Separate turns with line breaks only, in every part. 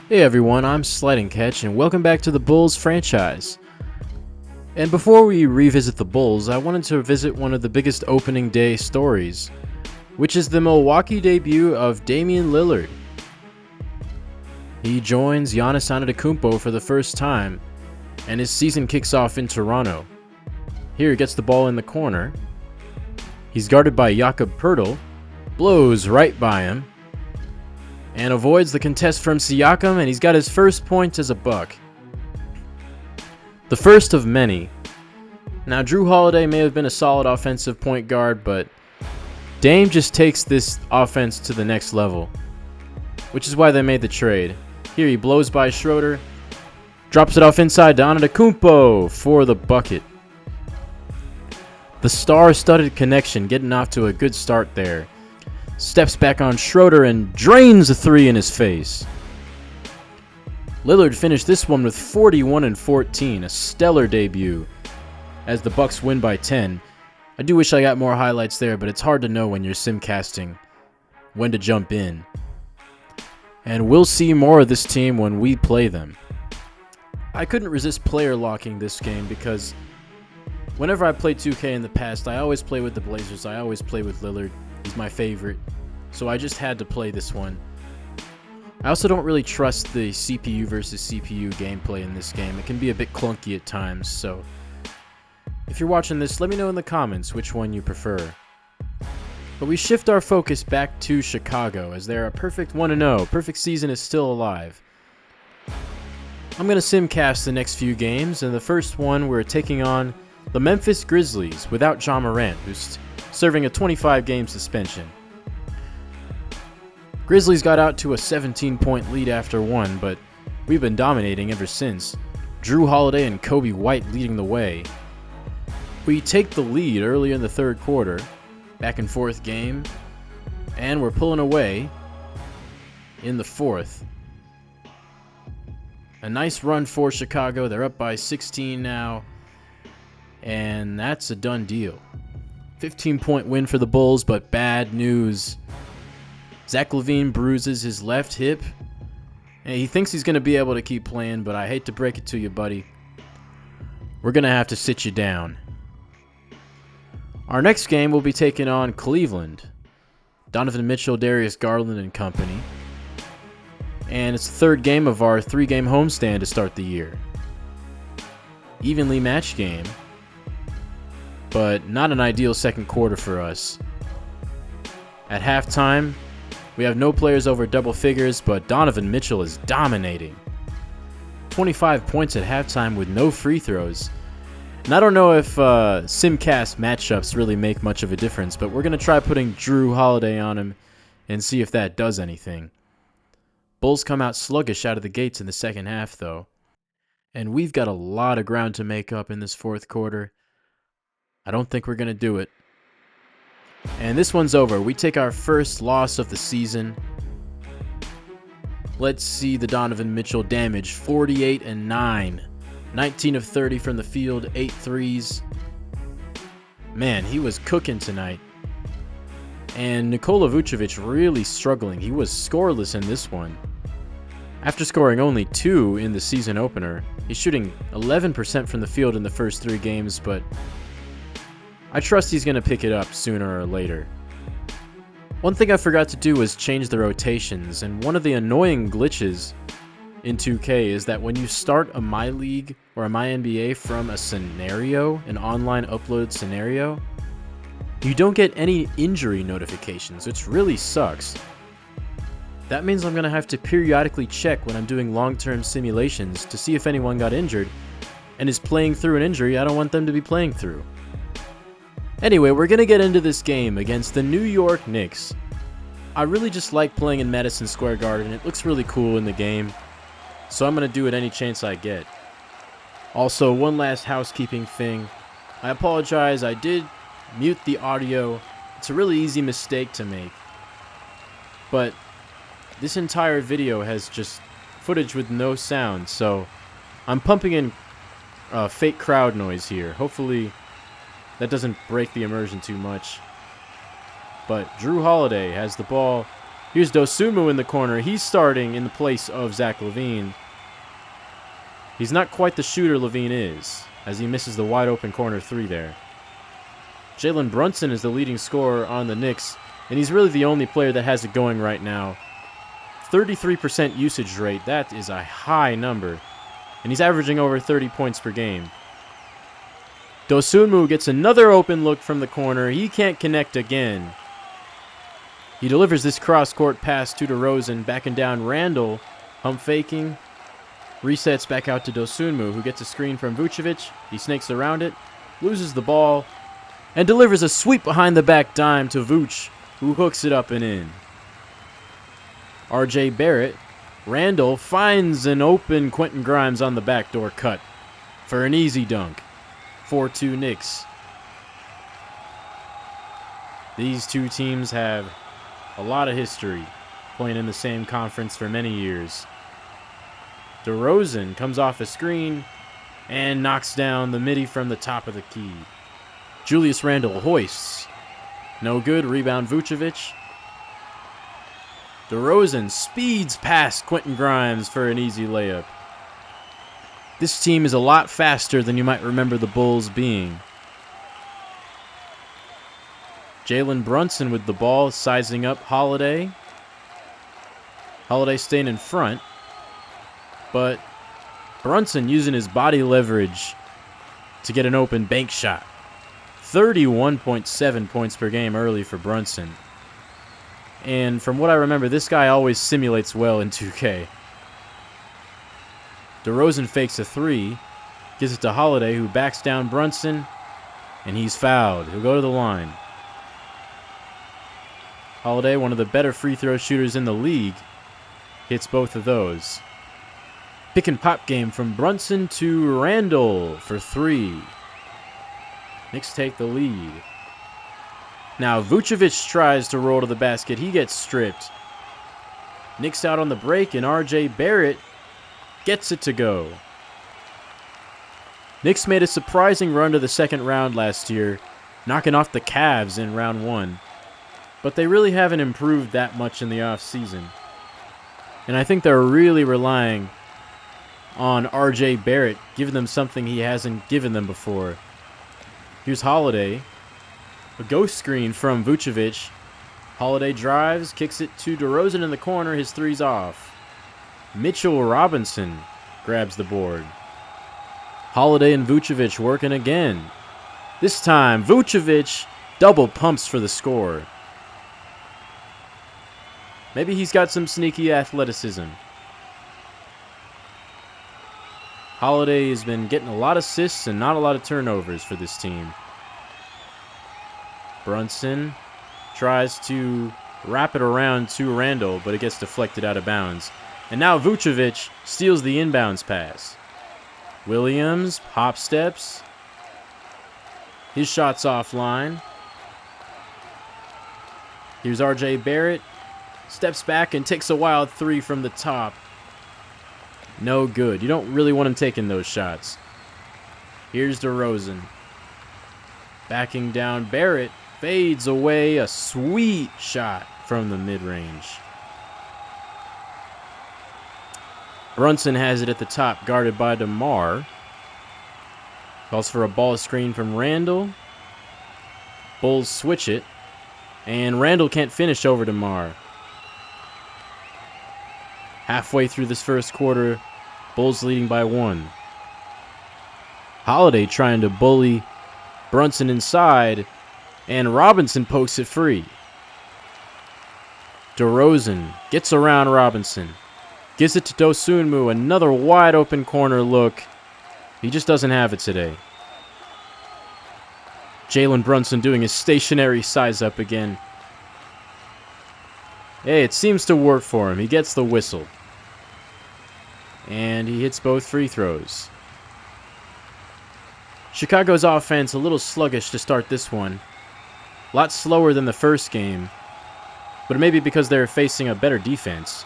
Hey everyone, I'm Sliding Catch, and welcome back to the Bulls franchise. And before we revisit the Bulls, I wanted to visit one of the biggest opening day stories, which is the Milwaukee debut of Damian Lillard. He joins Giannis Antetokounmpo for the first time, and his season kicks off in Toronto. Here he gets the ball in the corner. He's guarded by Jakob Poeltl, blows right by him, and avoids the contest from Siakam, and he's got his first point as a Buck. The first of many. Now, Jrue Holiday may have been a solid offensive point guard, but Dame just takes this offense to the next level, which is why they made the trade. Here he blows by Schroeder, drops it off inside to Antetokounmpo for the bucket. The star-studded connection getting off to a good start there. Steps back on Schroeder and drains a three in his face. Lillard finished this one with 41 and 14, a stellar debut, as the Bucks win by 10. I do wish I got more highlights there, but it's hard to know when you're simcasting when to jump in. And we'll see more of this team when we play them. I couldn't resist player locking this game because whenever I played 2K in the past, I always play with the Blazers. I always play with Lillard. He's my favorite. So I just had to play this one. I also don't really trust the CPU versus CPU gameplay in this game. It can be a bit clunky at times, so if you're watching this, let me know in the comments which one you prefer. But we shift our focus back to Chicago, as they're a perfect 1-0. Perfect season is still alive. I'm going to simcast the next few games, and the first one we're taking on the Memphis Grizzlies without Ja Morant, who's serving a 25-game suspension. Grizzlies got out to a 17-point lead after one, but we've been dominating ever since. Jrue Holiday and Kobe White leading the way. We take the lead early in the third quarter, back and forth game, and we're pulling away in the fourth. A nice run for Chicago. They're up by 16 now, and that's a done deal. 15-point win for the Bulls, but bad news. Zach LaVine bruises his left hip, and he thinks he's going to be able to keep playing, but I hate to break it to you, buddy. We're going to have to sit you down. Our next game will be taking on Cleveland. Donovan Mitchell, Darius Garland, and company. And it's the third game of our 3-game homestand to start the year. Evenly matched game, but not an ideal second quarter for us. At halftime, we have no players over double figures, but Donovan Mitchell is dominating. 25 points at halftime with no free throws. And I don't know if simcast matchups really make much of a difference, but we're going to try putting Jrue Holiday on him and see if that does anything. Bulls come out sluggish out of the gates in the second half, though. And we've got a lot of ground to make up in this fourth quarter. I don't think we're going to do it. And this one's over. We take our first loss of the season. Let's see the Donovan Mitchell damage. 48 and 9. 19 of 30 from the field, 8 threes. Man, he was cooking tonight. And Nikola Vucevic really struggling. He was scoreless in this one. After scoring only 2 in the season opener, he's shooting 11% from the field in the first 3 games, but I trust he's going to pick it up sooner or later. One thing I forgot to do was change the rotations, and one of the annoying glitches in 2K is that when you start a My League or a My NBA from a scenario, an online uploaded scenario, you don't get any injury notifications, which really sucks. That means I'm going to have to periodically check when I'm doing long-term simulations to see if anyone got injured and is playing through an injury I don't want them to be playing through. Anyway, we're going to get into this game against the New York Knicks. I really just like playing in Madison Square Garden. It looks really cool in the game, so I'm going to do it any chance I get. Also, one last housekeeping thing. I apologize, I did mute the audio. It's a really easy mistake to make. But this entire video has just footage with no sound, so I'm pumping in fake crowd noise here. Hopefully that doesn't break the immersion too much. But Jrue Holiday has the ball. Here's Dosunmu in the corner. He's starting in the place of Zach LaVine. He's not quite the shooter LaVine is, as he misses the wide-open corner three there. Jalen Brunson is the leading scorer on the Knicks, and he's really the only player that has it going right now. 33% usage rate. That is a high number, and he's averaging over 30 points per game. Dosunmu gets another open look from the corner. He can't connect again. He delivers this cross-court pass to DeRozan, backing down Randall, pump faking, resets back out to Dosunmu, who gets a screen from Vucevic. He snakes around it, loses the ball, and delivers a sweep behind the back dime to Vooch, who hooks it up and in. R.J. Barrett, Randall finds an open Quentin Grimes on the backdoor cut for an easy dunk. 4-2 Knicks. These two teams have a lot of history, playing in the same conference for many years. DeRozan comes off a screen and knocks down the midi from the top of the key. Julius Randle hoists. No good. Rebound Vucevic. DeRozan speeds past Quentin Grimes for an easy layup. This team is a lot faster than you might remember the Bulls being. Jalen Brunson with the ball, sizing up Holiday. Holiday staying in front, but Brunson using his body leverage to get an open bank shot. 31.7 points per game early for Brunson. And from what I remember, this guy always simulates well in 2K. DeRozan fakes a three, gives it to Holiday, who backs down Brunson, and he's fouled. He'll go to the line. Holiday, one of the better free throw shooters in the league, hits both of those. Pick and pop game from Brunson to Randall for three. Knicks take the lead. Now Vucevic tries to roll to the basket. He gets stripped. Knicks out on the break, and R.J. Barrett gets it to go. Knicks made a surprising run to the second round last year, knocking off the Cavs in round one. But they really haven't improved that much in the offseason. And I think they're really relying on R.J. Barrett, giving them something he hasn't given them before. Here's Holiday. A ghost screen from Vucevic. Holiday drives, kicks it to DeRozan in the corner. His three's off. Mitchell Robinson grabs the board. Holiday and Vucevic working again. This time, Vucevic double pumps for the score. Maybe he's got some sneaky athleticism. Holiday has been getting a lot of assists and not a lot of turnovers for this team. Brunson tries to wrap it around to Randall, but it gets deflected out of bounds. And now Vucevic steals the inbounds pass. Williams hop steps. His shot's offline. Here's R.J. Barrett. Steps back and takes a wild three from the top. No good. You don't really want him taking those shots. Here's DeRozan. Backing down Barrett. Fades away. A sweet shot from the mid-range. Brunson has it at the top, guarded by DeMar. Calls for a ball screen from Randall. Bulls switch it. And Randall can't finish over DeMar. Halfway through this first quarter, Bulls leading by one. Holiday trying to bully Brunson inside, and Robinson pokes it free. DeRozan gets around Robinson. Gives it to Dosunmu, another wide open corner look. He just doesn't have it today. Jalen Brunson doing his stationary size up again. Hey, it seems to work for him. He gets the whistle. And he hits both free throws. Chicago's offense a little sluggish to start this one. A lot slower than the first game. But maybe because they're facing a better defense.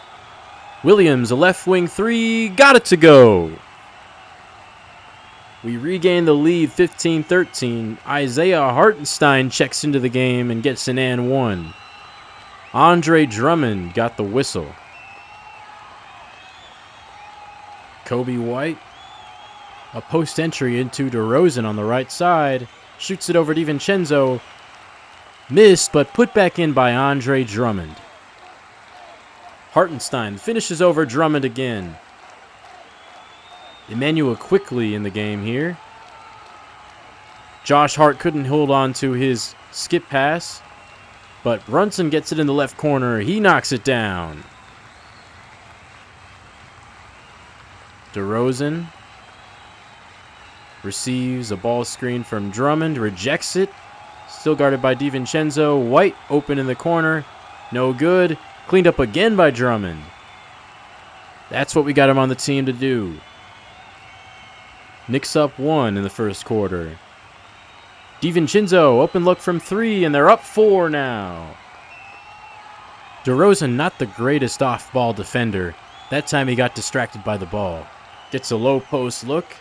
Williams, a left wing three, got it to go. We regain the lead 15-13. Isaiah Hartenstein checks into the game and gets an and one. Andre Drummond got the whistle. Kobe White. A post entry into DeRozan on the right side. Shoots it over DiVincenzo. Missed, but put back in by Andre Drummond. Hartenstein finishes over Drummond again. Emmanuel quickly in the game here. Josh Hart couldn't hold on to his skip pass, but Brunson gets it in the left corner. He knocks it down. DeRozan receives a ball screen from Drummond, rejects it. Still guarded by DiVincenzo. White open in the corner. No good. Cleaned up again by Drummond. That's what we got him on the team to do. Knicks up 1 in the first quarter. DiVincenzo, open look from 3, and they're up 4 now. DeRozan, not the greatest off-ball defender. That time he got distracted by the ball. Gets a low post look,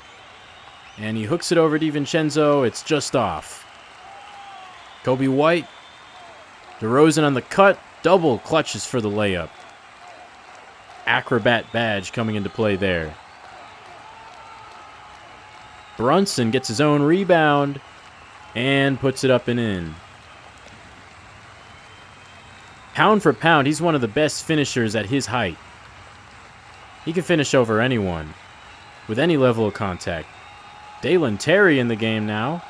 and he hooks it over DiVincenzo. It's just off. Kobe White. DeRozan on the cut. Double clutches for the layup. Acrobat badge coming into play there. Brunson gets his own rebound and puts it up and in. Pound for pound, he's one of the best finishers at his height. He can finish over anyone with any level of contact. Dalen Terry in the game now.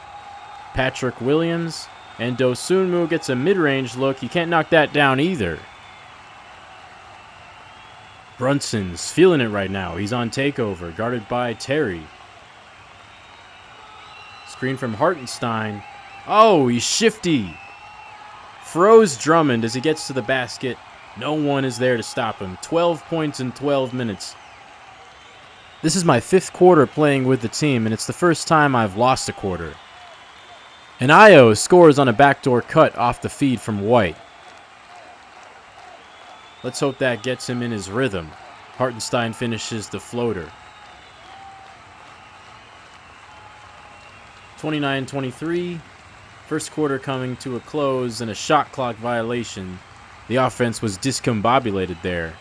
Patrick Williams. And Dosunmu gets a mid-range look. He can't knock that down either. Brunson's feeling it right now. He's on takeover, guarded by Terry. Screen from Hartenstein. Oh, he's shifty. Froze Drummond as he gets to the basket. No one is there to stop him. 12 points in 12 minutes. This is my 5th quarter playing with the team, and it's the first time I've lost a quarter. And Io scores on a backdoor cut off the feed from White. Let's hope that gets him in his rhythm. Hartenstein finishes the floater. 29-23. First quarter coming to a close and a shot clock violation. The offense was discombobulated there.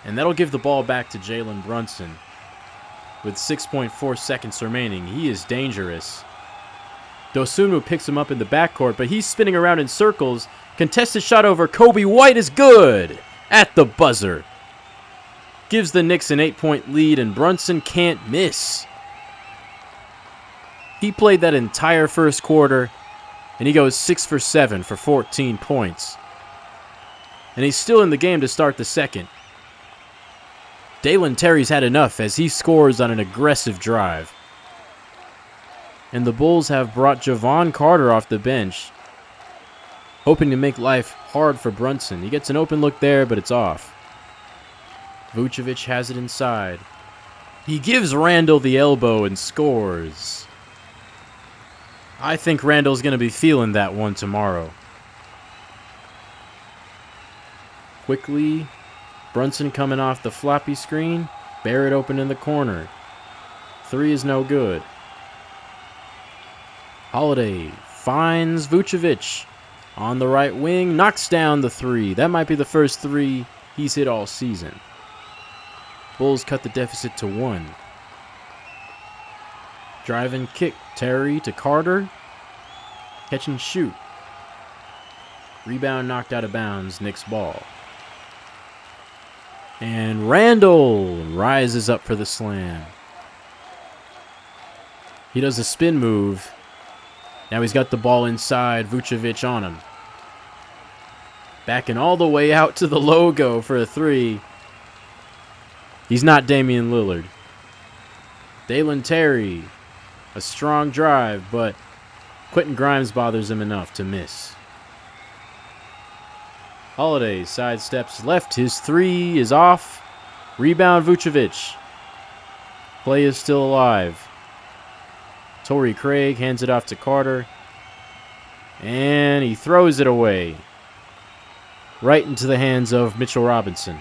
And that'll give the ball back to Jalen Brunson. With 6.4 seconds remaining, he is dangerous. Dosunmu picks him up in the backcourt, but he's spinning around in circles. Contested shot over Kobe White is good at the buzzer. Gives the Knicks an 8-point lead, and Brunson can't miss. He played that entire first quarter, and he goes 6 for 7 for 14 points. And he's still in the game to start the second. Dalen Terry's had enough as he scores on an aggressive drive. And the Bulls have brought Javon Carter off the bench, hoping to make life hard for Brunson. He gets an open look there, but it's off. Vucevic has it inside. He gives Randall the elbow and scores. I think Randall's going to be feeling that one tomorrow. Quickly, Brunson coming off the floppy screen. Barrett open in the corner. 3 is no good. Holiday finds Vucevic on the right wing, knocks down the 3. That might be the first 3 he's hit all season. Bulls cut the deficit to 1. Drive and kick, Terry to Carter. Catch and shoot. Rebound knocked out of bounds, Knicks ball. And Randall rises up for the slam. He does a spin move. Now he's got the ball inside, Vucevic on him. Backing all the way out to the logo for a 3. He's not Damian Lillard. Dalen Terry, a strong drive, but Quentin Grimes bothers him enough to miss. Holiday sidesteps left. His 3 is off. Rebound Vucevic. Play is still alive. Torrey Craig hands it off to Carter. And he throws it away. Right into the hands of Mitchell Robinson.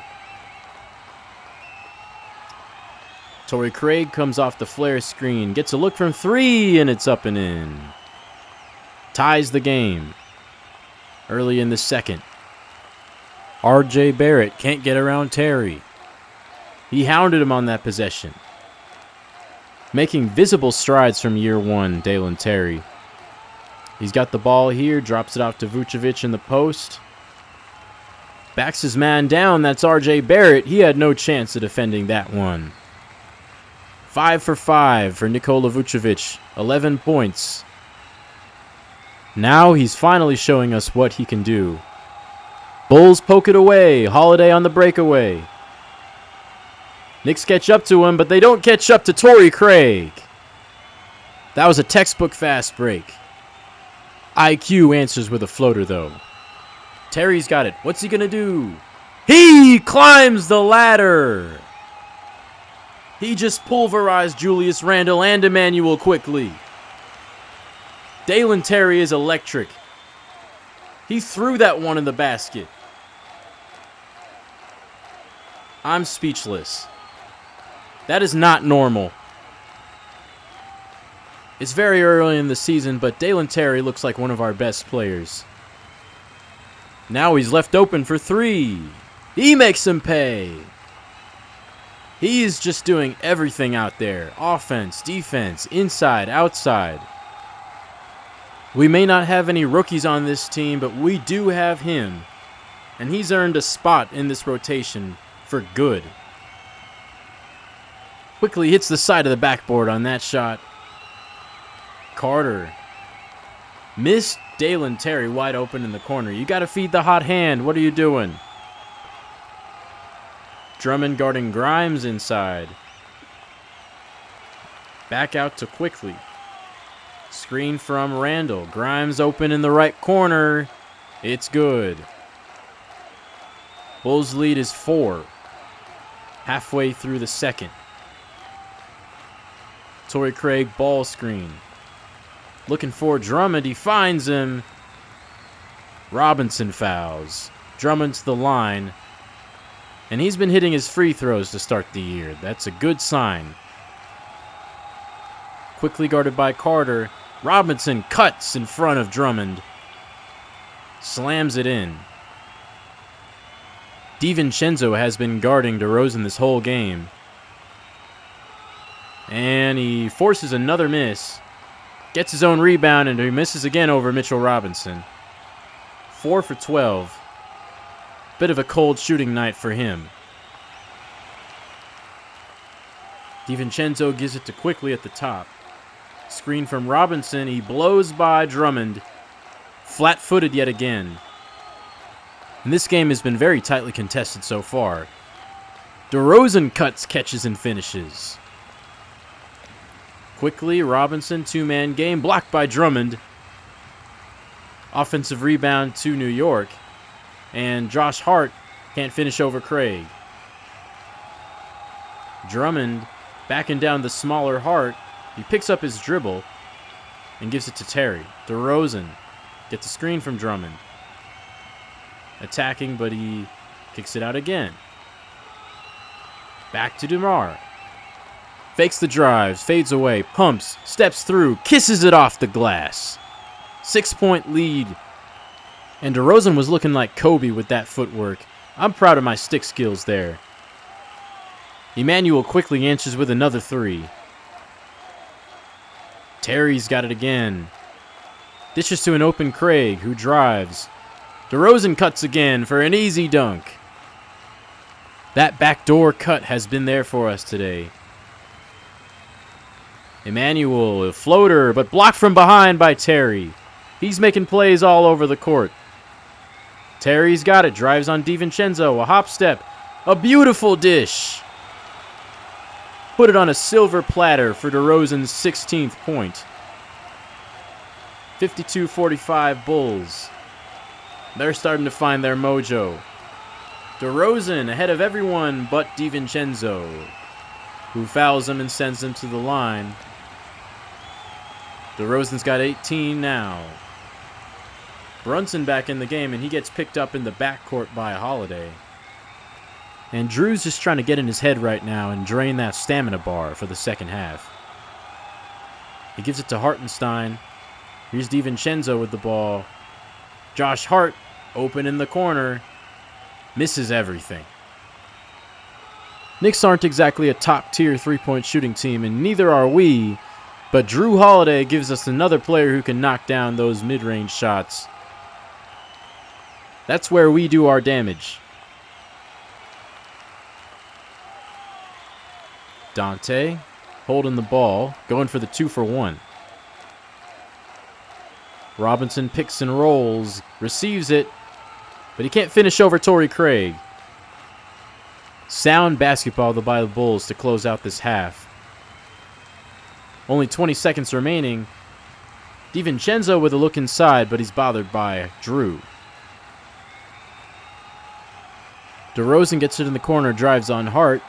Torrey Craig comes off the flare screen. Gets a look from 3, and it's up and in. Ties the game. early in the second. R.J. Barrett can't get around Terry. He hounded him on that possession. Making visible strides from year one, Dalen Terry. He's got the ball here, drops it off to Vucevic in the post. Backs his man down, that's R.J. Barrett. He had no chance of defending that one. 5 for 5 for Nikola Vucevic, 11 points. Now he's finally showing us what he can do. Bulls poke it away, Holiday on the breakaway. Knicks catch up to him, but they don't catch up to Torrey Craig. That was a textbook fast break. IQ answers with a floater, though. Terry's got it. What's he going to do? He climbs the ladder. He just pulverized Julius Randle and Emmanuel quickly. Dalen Terry is electric. He threw that one in the basket. I'm speechless. That is not normal. It's very early in the season, but Dalen Terry looks like one of our best players. Now he's left open for 3. He makes him pay. He is just doing everything out there. Offense, defense, inside, outside. We may not have any rookies on this team, but we do have him. And he's earned a spot in this rotation for good. Quickly hits the side of the backboard on that shot. Carter missed Dalen Terry wide open in the corner. You got to feed the hot hand. What are you doing? Drummond guarding Grimes inside. Back out to Quickly. Screen from Randle. Grimes open in the right corner. It's good. Bulls lead is 4. Halfway through the second. Torrey Craig ball screen. Looking for Drummond. He finds him. Robinson fouls. Drummond to the line. And he's been hitting his free throws to start the year. That's a good sign. Quickly guarded by Carter. Robinson cuts in front of Drummond. Slams it in. DiVincenzo has been guarding DeRozan this whole game. And he forces another miss. Gets his own rebound, and he misses again over Mitchell Robinson. 4 for 12. Bit of a cold shooting night for him. DiVincenzo gives it to Quickly at the top. Screen from Robinson. He blows by Drummond. Flat-footed yet again. And this game has been very tightly contested so far. DeRozan cuts, catches, and finishes. Quickly, Robinson, two-man game, blocked by Drummond. Offensive rebound to New York. And Josh Hart can't finish over Craig. Drummond backing down the smaller Hart. He picks up his dribble and gives it to Terry. DeRozan gets a screen from Drummond. Attacking, but he kicks it out again. Back to DeMar. Fakes the drives, fades away, pumps, steps through, kisses it off the glass. 6-point lead. And DeRozan was looking like Kobe with that footwork. I'm proud of my stick skills there. Emmanuel Quickly answers with another 3. Terry's got it again. Dishes to an open Craig, who drives. DeRozan cuts again for an easy dunk. That backdoor cut has been there for us today. Emmanuel, a floater, but blocked from behind by Terry. He's making plays all over the court. Terry's got it, drives on DiVincenzo, a hop step, a beautiful dish. Put it on a silver platter for DeRozan's 16th point. 52-45 Bulls. They're starting to find their mojo. DeRozan ahead of everyone but DiVincenzo, who fouls him and sends him to the line. DeRozan's got 18 now. Brunson back in the game, and he gets picked up in the backcourt by Holiday. And Drew's just trying to get in his head right now and drain that stamina bar for the second half. He gives it to Hartenstein. Here's DiVincenzo with the ball. Josh Hart, open in the corner, misses everything. Knicks aren't exactly a top-tier three-point shooting team, and neither are we, but Drew Holiday gives us another player who can knock down those mid-range shots. That's where we do our damage. Dante holding the ball, going for the 2-for-1. Robinson picks and rolls, receives it, but he can't finish over Torrey Craig. Sound basketball by the Bulls to close out this half. Only 20 seconds remaining. DiVincenzo with a look inside, but he's bothered by Drew. DeRozan gets it in the corner, drives on Hart.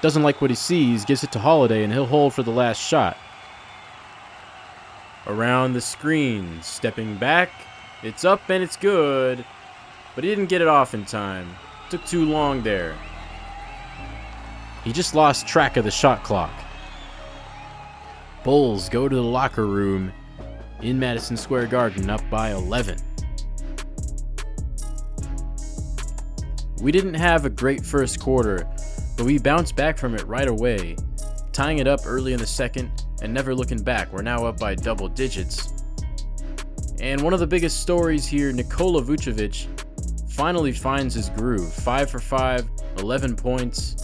Doesn't like what he sees, gives it to Holiday, and he'll hold for the last shot. Around the screen, stepping back. It's up and it's good, but he didn't get it off in time. Took too long there. He just lost track of the shot clock. Bulls go to the locker room in Madison Square Garden up by 11. We didn't have a great first quarter, but we bounced back from it right away, tying it up early in the second and never looking back. We're now up by double digits. And one of the biggest stories here, Nikola Vucevic finally finds his groove. 5 for 5, 11 points.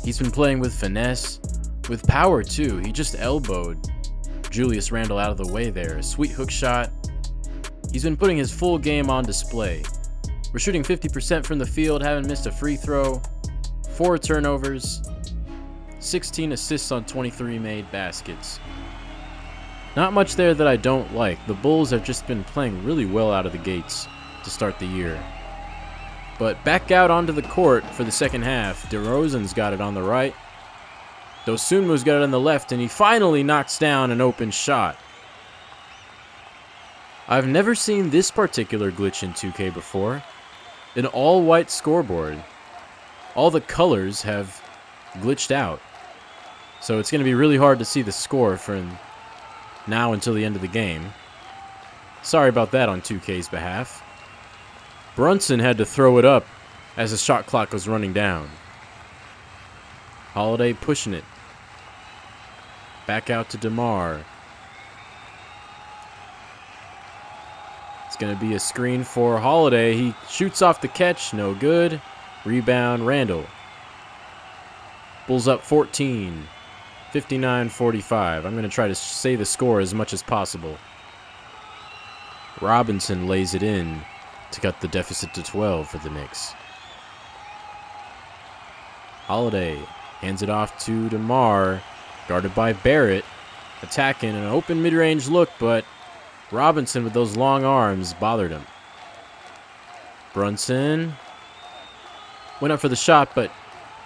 He's been playing with finesse, with power too. He just elbowed Julius Randle out of the way there. A sweet hook shot. He's been putting his full game on display. We're shooting 50% from the field, haven't missed a free throw, 4 turnovers, 16 assists on 23 made baskets. Not much there that I don't like. The Bulls have just been playing really well out of the gates to start the year. But back out onto the court for the second half. DeRozan's got it on the right. Dosunmu's got it on the left, and he finally knocks down an open shot. I've never seen this particular glitch in 2K before. An all-white scoreboard. All the colors have glitched out. So it's going to be really hard to see the score from now until the end of the game. Sorry about that on 2K's behalf. Brunson had to throw it up as the shot clock was running down. Holiday pushing it. Back out to DeMar. It's going to be a screen for Holiday. He shoots off the catch. No good. Rebound, Randle. Bulls up 14. 59-45. I'm going to try to say the score as much as possible. Robinson lays it in to cut the deficit to 12 for the Knicks. Holiday hands it off to DeMar, guarded by Barrett, attacking an open mid-range look, but Robinson with those long arms bothered him. Brunson went up for the shot, but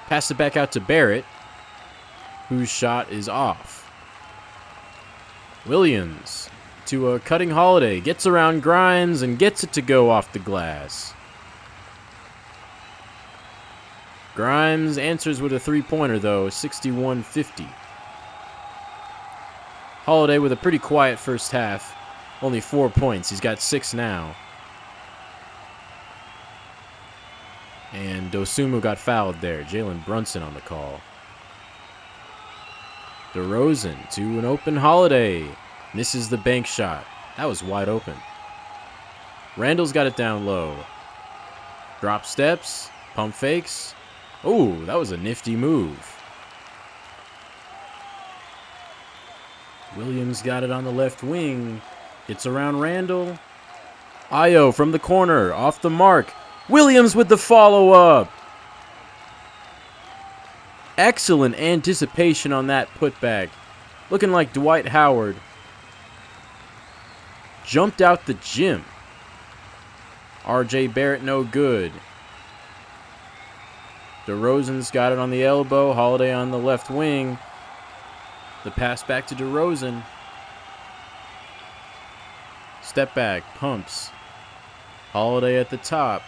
passed it back out to Barrett, whose shot is off. Williams to a cutting Holiday, gets around Grimes and gets it to go off the glass. Grimes answers with a three-pointer though, 61-50. Holiday with a pretty quiet first half, only 4 points. He's got 6 now. And Dosunmu got fouled there. Jalen Brunson on the call. DeRozan to an open Holiday. Misses the bank shot. That was wide open. Randall's got it down low. Drop steps. Pump fakes. Ooh, that was a nifty move. Williams got it on the left wing. Gets around Randall. Ayo from the corner. Off the mark. Williams with the follow-up. Excellent anticipation on that putback. Looking like Dwight Howard. Jumped out the gym. RJ Barrett no good. DeRozan's got it on the elbow. Holiday on the left wing. The pass back to DeRozan. Step back. Pumps. Holiday at the top.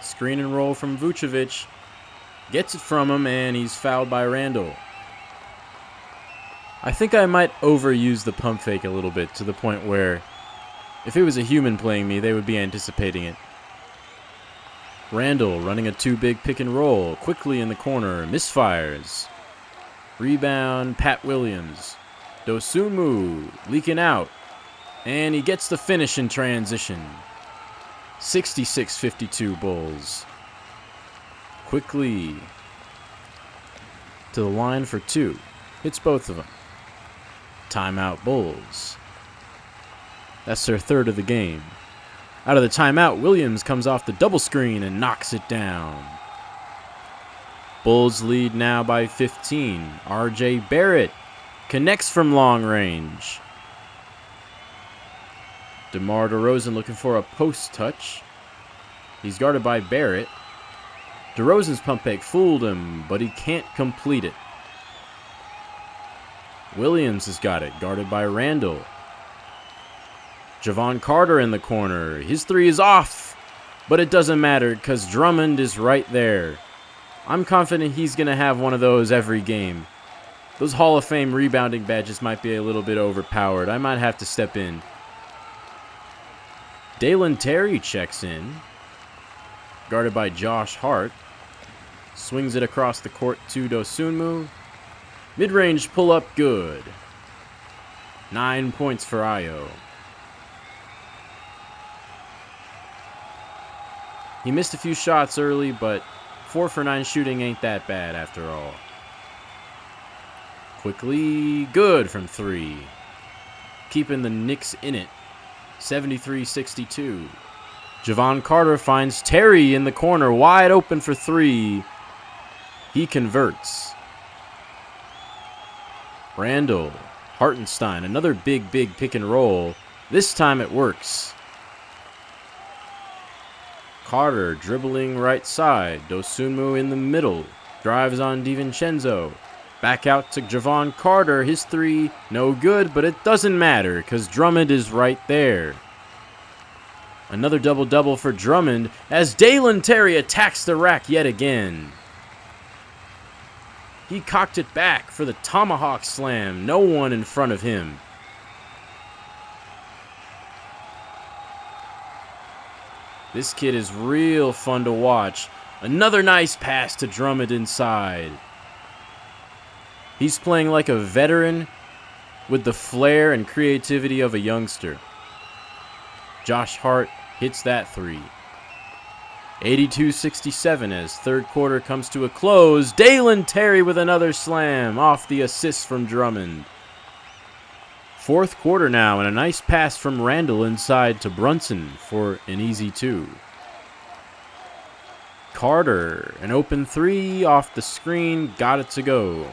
Screen and roll from Vucevic. Gets it from him, and he's fouled by Randall. I think I might overuse the pump fake a little bit to the point where If it was a human playing me, they would be anticipating it. Randall running a too-big pick and roll. Quickly in the corner. Misfires. Rebound, Pat Williams. Dosunmu leaking out. And he gets the finish in transition. 66-52 Bulls. Quickly to the line for two. Hits both of them. Timeout Bulls. That's their third of the game. Out of the timeout, Williams comes off the double screen and knocks it down. Bulls lead now by 15. R.J. Barrett connects from long range. DeMar DeRozan looking for a post touch. He's guarded by Barrett. DeRozan's pump fake fooled him, but he can't complete it. Williams has got it, guarded by Randall. Javon Carter in the corner. His three is off, but it doesn't matter because Drummond is right there. I'm confident he's going to have one of those every game. Those Hall of Fame rebounding badges might be a little bit overpowered. I might have to step in. Dalen Terry checks in, guarded by Josh Hart. Swings it across the court to Dosunmu. Mid-range pull-up good. 9 points for Ayo. He missed a few shots early, but 4 for 9 shooting ain't that bad after all. Quickly, good from 3. Keeping the Knicks in it. 73-62. Javon Carter finds Terry in the corner, wide open for 3. He converts. Randall, Hartenstein, another big pick and roll. This time it works. Carter dribbling right side. Dosunmu in the middle. Drives on DiVincenzo. Back out to Javon Carter. His 3, no good, but it doesn't matter because Drummond is right there. Another double-double for Drummond as Dalen Terry attacks the rack yet again. He cocked it back for the tomahawk slam. No one in front of him. This kid is real fun to watch. Another nice pass to Drummond inside. He's playing like a veteran with the flair and creativity of a youngster. Josh Hart hits that 3. 82-67 as third quarter comes to a close. Dalen Terry with another slam off the assist from Drummond. Fourth quarter now, and a nice pass from Randall inside to Brunson for an easy 2. Carter, an open 3 off the screen, got it to go.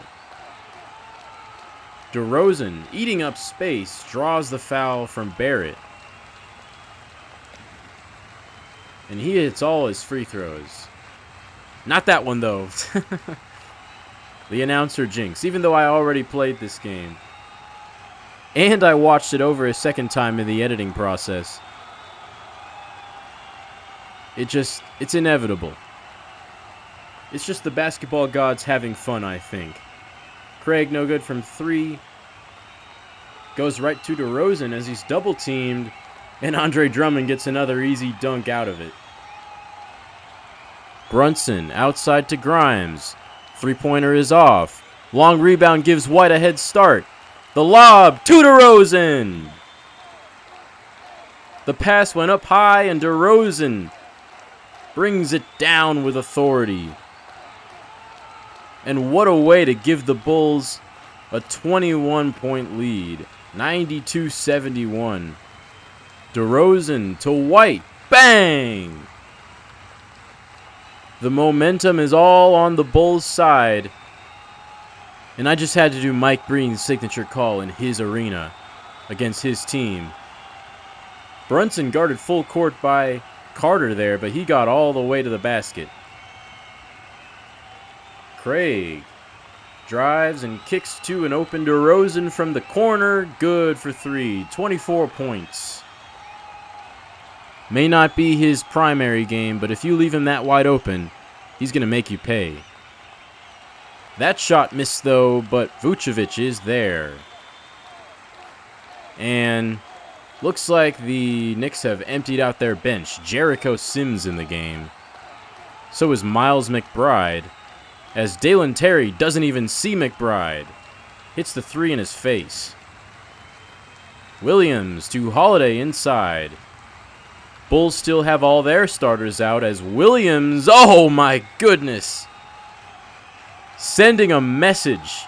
DeRozan, eating up space, draws the foul from Barrett. And he hits all his free throws. Not that one, though. The announcer jinx, even though I already played this game. And I watched it over a second time in the editing process. It's inevitable. It's just the basketball gods having fun, I think. Craig, no good from 3. Goes right to DeRozan as he's double-teamed. And Andre Drummond gets another easy dunk out of it. Brunson outside to Grimes. Three-pointer is off. Long rebound gives White a head start. The lob to DeRozan. The pass went up high and DeRozan brings it down with authority. And what a way to give the Bulls a 21-point lead. 92-71. DeRozan to White. Bang! The momentum is all on the Bulls' side. And I just had to do Mike Breen's signature call in his arena against his team. Brunson guarded full court by Carter there, but he got all the way to the basket. Craig drives and kicks to an open DeRozan from the corner. Good for 3. 24 points. May not be his primary game, but if you leave him that wide open, he's going to make you pay. That shot missed, though, but Vucevic is there. And Looks like the Knicks have emptied out their bench. Jericho Sims in the game. So is Miles McBride, as Dalen Terry doesn't even see McBride. Hits the three in his face. Williams to Holiday inside. Bulls still have all their starters out as Williams, oh my goodness, sending a message.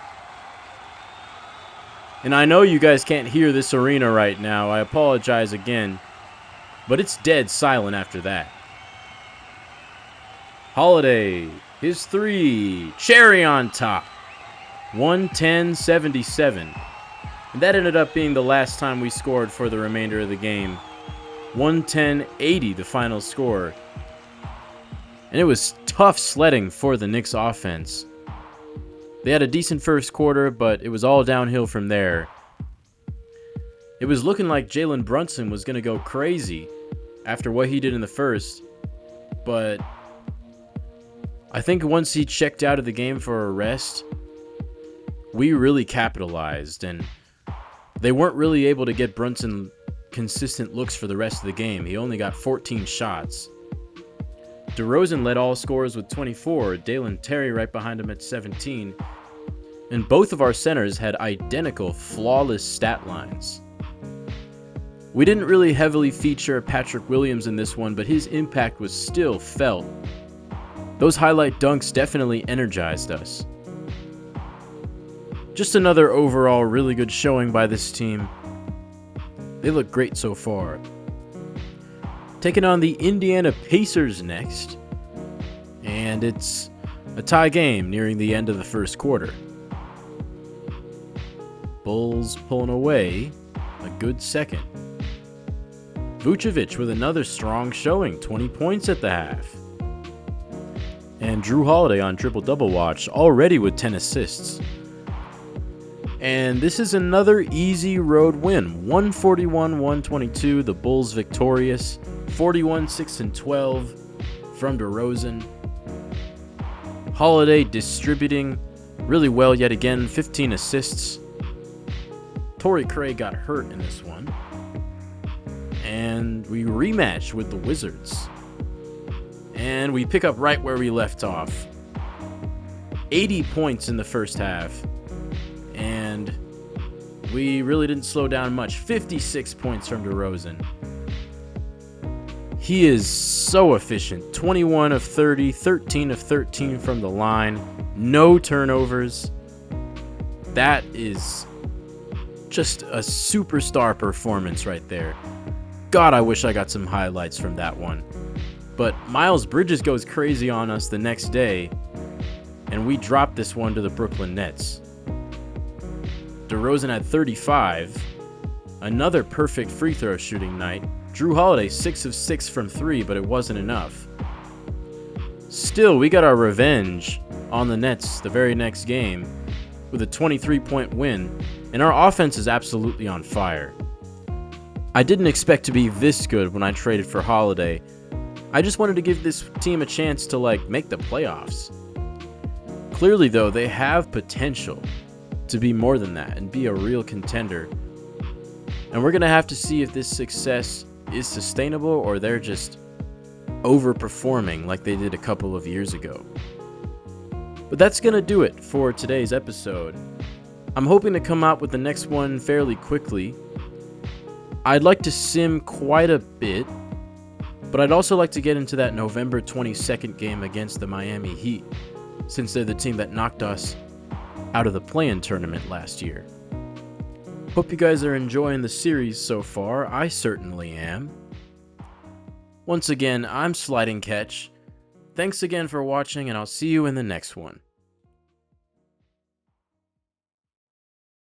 And I know you guys can't hear this arena right now. I apologize again, but it's dead silent after that. Holiday, his three, cherry on top. 110-77. And that ended up being the last time we scored for the remainder of the game. 110-80 the final score. And it was tough sledding for the Knicks offense. They had a decent first quarter, but it was all downhill from there. It was looking like Jalen Brunson was going to go crazy after what he did in the first. But I think once he checked out of the game for a rest, we really capitalized, and they weren't really able to get Brunson consistent looks for the rest of the game. He only got 14 shots. DeRozan led all scorers with 24, Dalen Terry right behind him at 17, and both of our centers had identical flawless stat lines. We didn't really heavily feature Patrick Williams in this one, but his impact was still felt. Those highlight dunks definitely energized us. Just another overall really good showing by this team. They look great so far. Taking on the Indiana Pacers next. And it's a tie game nearing the end of the first quarter. Bulls pulling away a good second. Vucevic with another strong showing, 20 points at the half. And Drew Holiday on triple-double watch, already with 10 assists. And this is another easy road win. 141-122, the Bulls victorious. 41-6-12 from DeRozan. Holiday distributing really well yet again, 15 assists. Torrey Craig got hurt in this one. And we rematch with the Wizards. And we pick up right where we left off. 80 points in the first half. And we really didn't slow down much. 56 points from DeRozan. He is so efficient. 21 of 30, 13 of 13 from the line. No turnovers. That is just a superstar performance right there. God, I wish I got some highlights from that one. But Miles Bridges goes crazy on us the next day, and we drop this one to the Brooklyn Nets. DeRozan had 35. Another perfect free throw shooting night. Drew Holiday 6 of 6 from 3, but it wasn't enough. Still, we got our revenge on the Nets the very next game with a 23-point win, and our offense is absolutely on fire. I didn't expect to be this good when I traded for Holiday. I just wanted to give this team a chance to make the playoffs. Clearly, though, they have potential to be more than that and be a real contender. And we're going to have to see if this success is sustainable or they're just overperforming like they did a couple of years ago. But that's going to do it for today's episode. I'm hoping to come out with the next one fairly quickly. I'd like to sim quite a bit, but I'd also like to get into that November 22nd game against the Miami Heat, since they're the team that knocked us out of the play-in tournament last year. Hope you guys are enjoying the series so far. I certainly am. Once again, I'm Sliding Catch. Thanks again for watching, and I'll see you in the next one.